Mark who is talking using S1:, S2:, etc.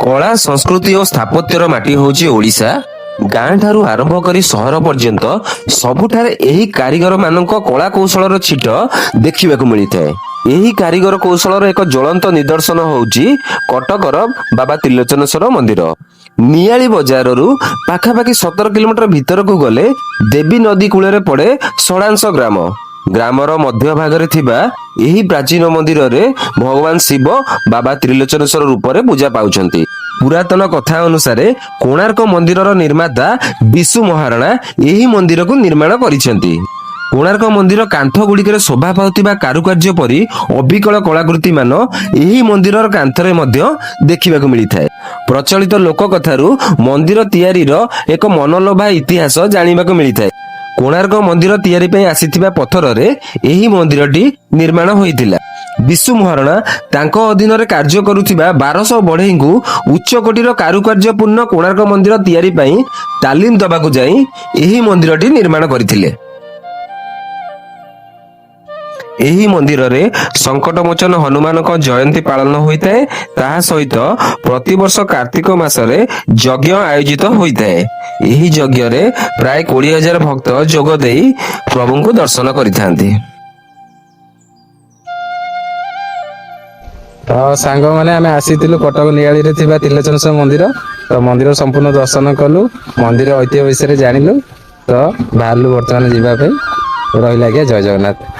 S1: କଳା ସଂସ୍କୃତି ଓ ସ୍ଥାପତ୍ୟର ମାଟି ହେଉଛି ଓଡ଼ିଶା। ଗାଁ ଠାରୁ ଆରମ୍ଭ କରି ସହର ପର୍ଯ୍ୟନ୍ତ ସବୁଠାରେ ଏହି କାରିଗର ମାନଙ୍କ କଳା କୌଶଳର ଛିଟ ଦେଖିବାକୁ ମିଳିଥାଏ। ଏହି କାରିଗର କୌଶଳର ଏକ ଜ୍ୱଳନ୍ତ ନିଦର୍ଶନ ହେଉଛି କଟକର ବାବା ତ୍ରିଲୋଚନେଶ୍ୱର ମନ୍ଦିର। ନିଆଳି ବଜାରରୁ ପାଖାପାଖି 17 କିଲୋମିଟର ଭିତରକୁ ଗଲେ ଦେବୀ ନଦୀ କୂଳରେ ପଡେ ଷଡ଼ାଂଶ ଗ୍ରାମ। ଗ୍ରାମର ମଧ୍ୟ ଭାଗରେ ଥିବା ଏହି ପ୍ରାଚୀନ ମନ୍ଦିରରେ ଭଗବାନ ଶିବ ବାବା ତ୍ରିଲୋଚନେଶ୍ୱର ରୂପରେ ପୂଜା ପାଉଛନ୍ତି। ପୁରାତନ କଥା ଅନୁସାରେ କୋଣାର୍କ ମନ୍ଦିରର ନିର୍ମାତା ବିଶୁ ମହାରଣା ଏହି ମନ୍ଦିରକୁ ନିର୍ମାଣ କରିଛନ୍ତି। କୋଣାର୍କ ମନ୍ଦିର କାନ୍ଥ ଗୁଡ଼ିକରେ ଶୋଭା ପାଉଥିବା କାରୁକାର୍ଯ୍ୟ ପରି ଅବିକଳ କଳାକୃତି ମାନ ଏହି ମନ୍ଦିରର କାନ୍ଥରେ ମଧ୍ୟ ଦେଖିବାକୁ ମିଳିଥାଏ। ପ୍ରଚଳିତ ଲୋକ କଥାରୁ ମନ୍ଦିର ତିଆରିର ଏକ ମନଲୋଭା ଇତିହାସ ଜାଣିବାକୁ ମିଳିଥାଏ। କୋଣାର୍କ ମନ୍ଦିର ତିଆରି ପାଇଁ ଆସିଥିବା ପଥରରେ ଏହି ମନ୍ଦିରଟି ନିର୍ମାଣ ହୋଇଥିଲା। ବିଶୁ ମହାରଣା ତାଙ୍କ ଅଧୀନରେ କାର୍ଯ୍ୟ କରୁଥିବା 1200 ବଢେଇଙ୍କୁ ଉଚ୍ଚ କୋଟିର କାରୁକାର୍ଯ୍ୟପୂର୍ଣ୍ଣ କୋଣାର୍କ ମନ୍ଦିର ତିଆରି ପାଇଁ ତାଲିମ ଦେବାକୁ ଯାଇ ଏହି ମନ୍ଦିରଟି ନିର୍ମାଣ କରିଥିଲେ। ଏହି ମନ୍ଦିରରେ ସଙ୍କଟମୋଚନ ହନୁମାନଙ୍କ ଜୟନ୍ତୀ ପାଳନ ହୋଇଥାଏ। ତାହା ସହିତ ପ୍ରତିବର୍ଷ କାର୍ତ୍ତିକ ମାସରେ ଯଜ୍ଞ ଆୟୋଜିତ ହୋଇଥାଏ। ଏହି ଯଜ୍ଞରେ ପ୍ରାୟ 20,000 ଭକ୍ତ ଯୋଗ ଦେଇ ପ୍ରଭୁଙ୍କୁ ଦର୍ଶନ କରିଥାନ୍ତି।
S2: ତ ସାଙ୍ଗମାନେ ଆମେ ଆସିଥିଲୁ କଟକ ନିଆଳିରେ ଥିବା ତ୍ରିଲୋଚନେଶ୍ୱର ମନ୍ଦିର। ତ ମନ୍ଦିର ସମ୍ପୂର୍ଣ୍ଣ ଦର୍ଶନ କଲୁ, ମନ୍ଦିର ଐତିହ୍ୟ ବିଷୟରେ ଜାଣିଲୁ। ତ ବାହାରିଲୁ ବର୍ତ୍ତମାନ ଯିବା ପାଇଁ। ରହିଲା ଆଜ୍ଞା, ଜୟ ଜଗନ୍ନାଥ।